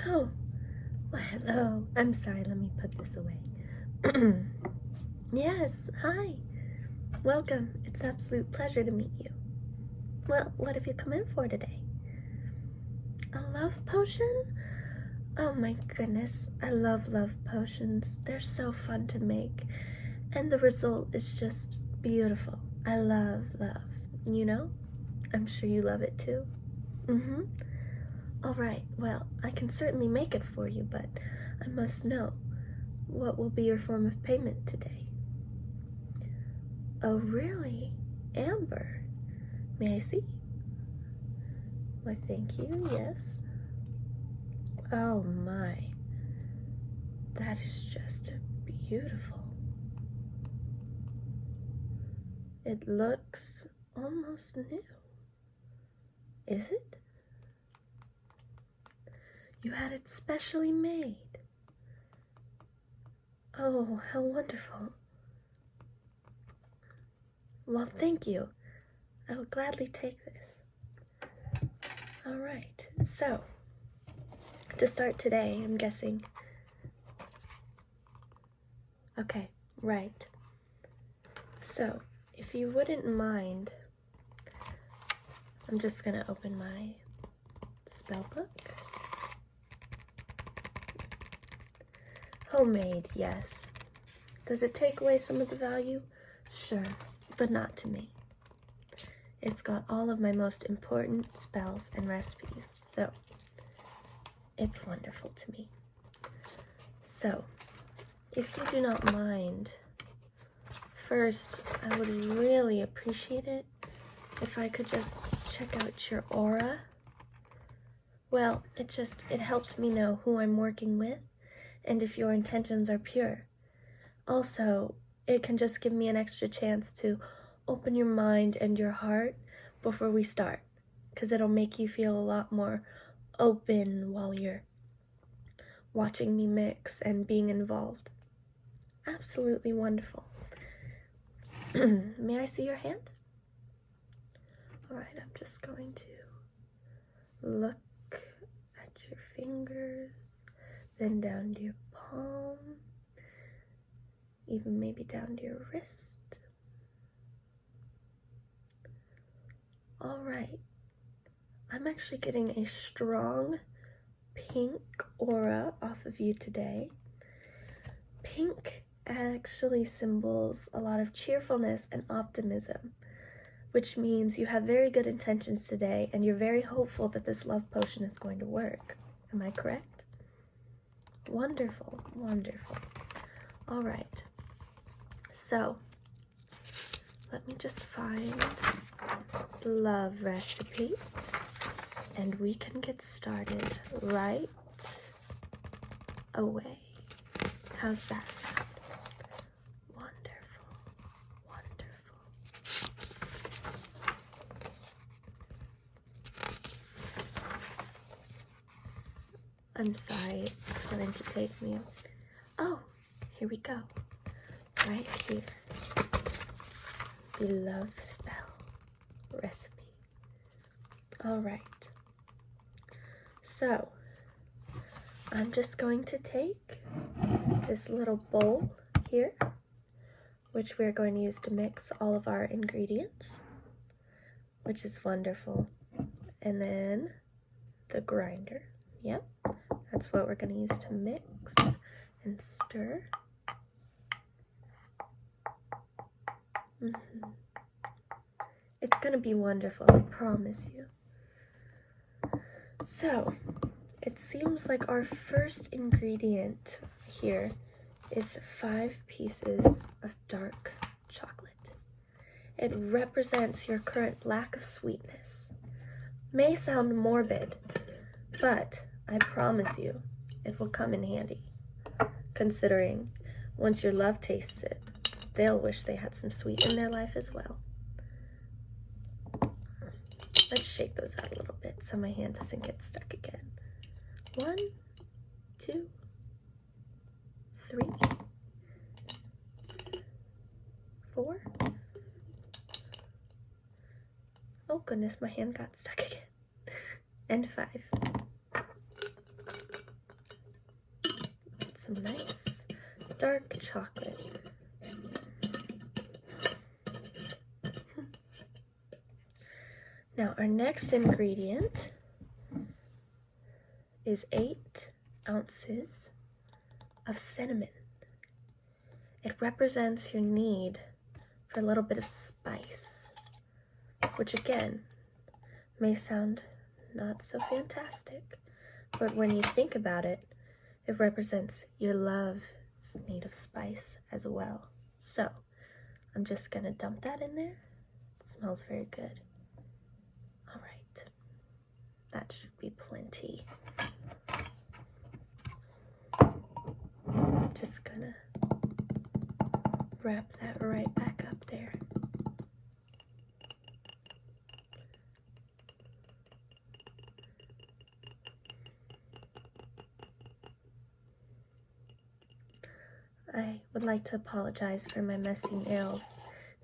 Oh, well, hello. I'm sorry, let me put this away. Yes, hi. Welcome. It's an absolute pleasure to meet you. Well, what have you come in for today? A love potion? Oh my goodness, I love love potions. They're so fun to make, and the result is just beautiful. I love love, you know? I'm sure you love it too. Mm-hmm. Alright, well, I can certainly make it for you, but I must know, what will be your form of payment today? Oh, really? Amber? May I see? Why, thank you, yes. Oh my, that is just beautiful. It looks almost new. Is it? You had it specially made. Oh, how wonderful. Well, thank you. I will gladly take this. Alright, so, to start today, I'm guessing. Okay, right. So, if you wouldn't mind, I'm just gonna open my spell book. Homemade, yes. Does it take away some of the value? Sure, but not to me. It's got all of my most important spells and recipes, so it's wonderful to me. So, if you do not mind, first, I would really appreciate it if I could just check out your aura. Well, it helps me know who I'm working with and if your intentions are pure. Also, it can just give me an extra chance to open your mind and your heart before we start, because it'll make you feel a lot more open while you're watching me mix and being involved. Absolutely wonderful. May I see your hand? Alright, I'm just going to look at your fingers, then down to your palm, even maybe down to your wrist. Alright, I'm actually getting a strong pink aura off of you today. Pink actually symbols a lot of cheerfulness and optimism, which means you have very good intentions today and you're very hopeful that this love potion is going to work. Am I correct? Wonderful, wonderful. Alright, so let me just find the love recipe and we can get started right away. How's that sound? Wonderful, wonderful. I'm sorry, it's going to take me. Oh, here we go. Right here. The love spell recipe. Alright. So, I'm just going to take this little bowl here, which we're going to use to mix all of our ingredients, which is wonderful. And then the grinder. Yep, that's what we're going to use to mix and stir. It's going to be wonderful, I promise you. So, it seems like our first ingredient here is 5 pieces of dark chocolate. It represents your current lack of sweetness. May sound morbid, but I promise you it will come in handy, considering once your love tastes it, they'll wish they had some sweet in their life as well. Let's shake those out a little bit so my hand doesn't get stuck again. 1, 2, 3, 4. Oh goodness, my hand got stuck again. And 5. some nice dark chocolate. Now our next ingredient is 8 ounces of cinnamon. It represents your need for a little bit of spice, which again may sound not so fantastic, but when you think about it, it represents your love's need of spice as well. So I'm just gonna dump that in there. It smells very good. All right, that should be plenty. Just gonna wrap that right back up there. I would like to apologize for my messy nails.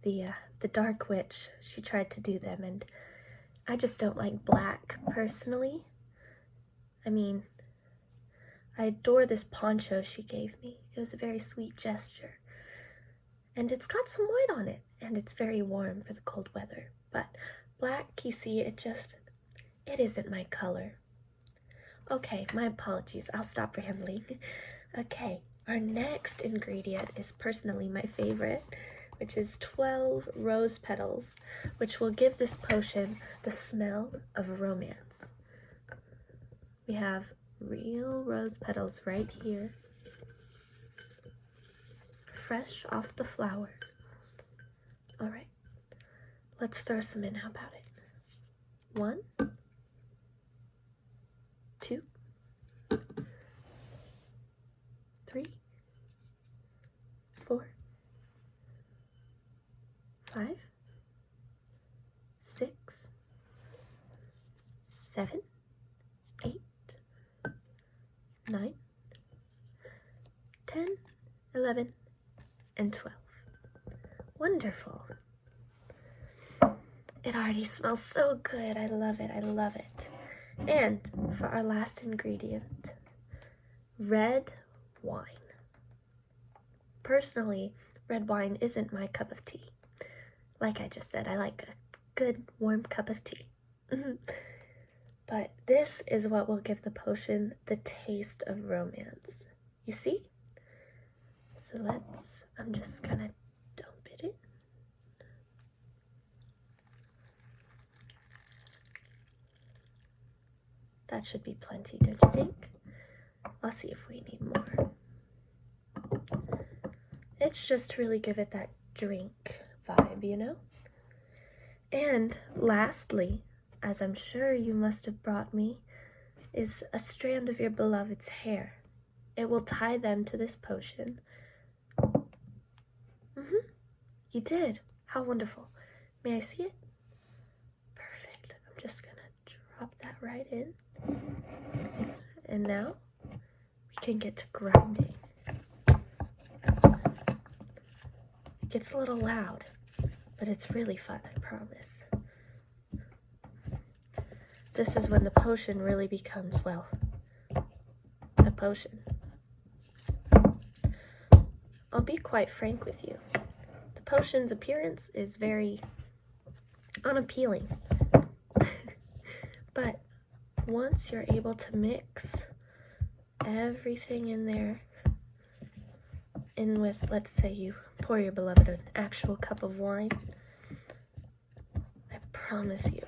The Dark Witch, she tried to do them, and I just don't like black personally. I mean, I adore this poncho she gave me. It was a very sweet gesture. And it's got some white on it, and it's very warm for the cold weather. But black, you see, it isn't my color. Okay, my apologies. I'll stop rambling. Okay, our next ingredient is personally my favorite, which is 12 rose petals, which will give this potion the smell of romance. We have real rose petals right here, fresh off the flower. All right, let's throw some in. How about it? 1, 2, 3, 4, 5, 6, 7, 8, 9, 10, 11, and 12. Wonderful. It already smells so good. I love it. I love it. And for our last ingredient, red wine. Personally, red wine isn't my cup of tea. Like I just said, I like a good warm cup of tea. But this is what will give the potion the taste of romance. You see? So I'm just gonna dump it in. That should be plenty, don't you think? I'll see if we need more. It's just to really give it that drink vibe, you know? And lastly, as I'm sure you must have brought me, is a strand of your beloved's hair. It will tie them to this potion. You did. How wonderful. May I see it? Perfect. I'm just gonna drop that right in. And now we can get to grinding. It gets a little loud, but it's really fun, I promise. This is when the potion really becomes, well, a potion. I'll be quite frank with you. The potion's appearance is very unappealing. But once you're able to mix everything in there, in with, let's say you pour your beloved an actual cup of wine, I promise you,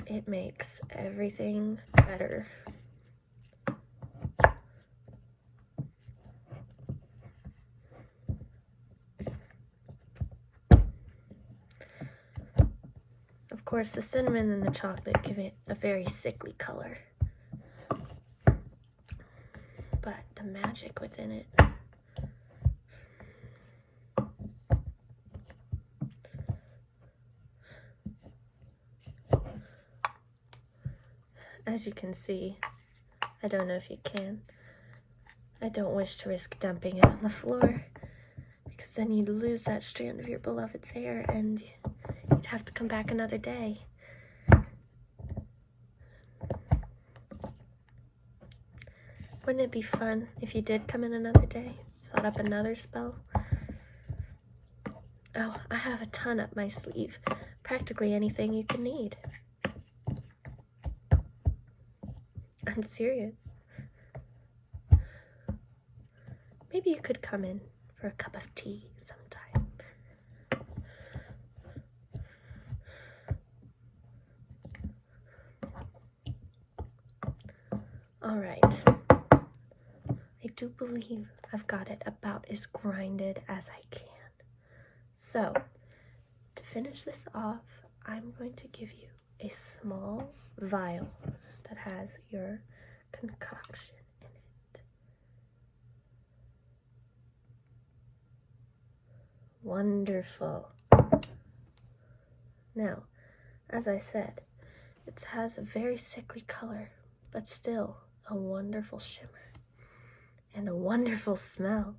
it makes everything better. Of course, the cinnamon and the chocolate give it a very sickly color, but the magic within it. As you can see, I don't know if you can, I don't wish to risk dumping it on the floor, because then you'd lose that strand of your beloved's hair and you'd have to come back another day. Wouldn't it be fun if you did come in another day? Thought up another spell? Oh, I have a ton up my sleeve. Practically anything you can need. I'm serious. Maybe you could come in for a cup of tea sometime. Alright. I do believe I've got it about as grinded as I can. So, to finish this off, I'm going to give you a small vial that has your concoction in it. Wonderful. Now, as I said, it has a very sickly color, but still a wonderful shimmer and a wonderful smell.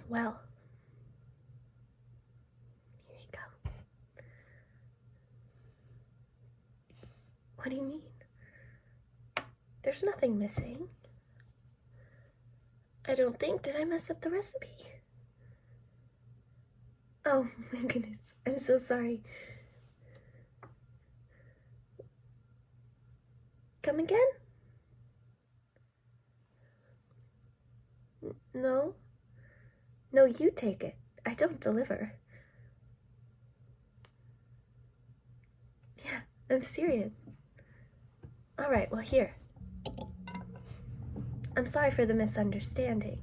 Well, here you go. What do you mean? There's nothing missing. I don't think. Did I mess up the recipe? Oh my goodness. I'm so sorry. Come again? No? No, you take it. I don't deliver. Yeah, I'm serious. Alright, well here. I'm sorry for the misunderstanding.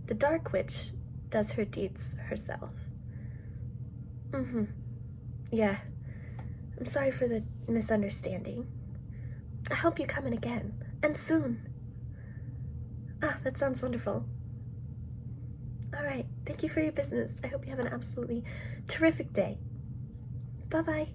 The Dark Witch does her deeds herself. Yeah. I'm sorry for the misunderstanding. I hope you come in again. And soon. Ah, that sounds wonderful. Alright, thank you for your business. I hope you have an absolutely terrific day. Bye-bye.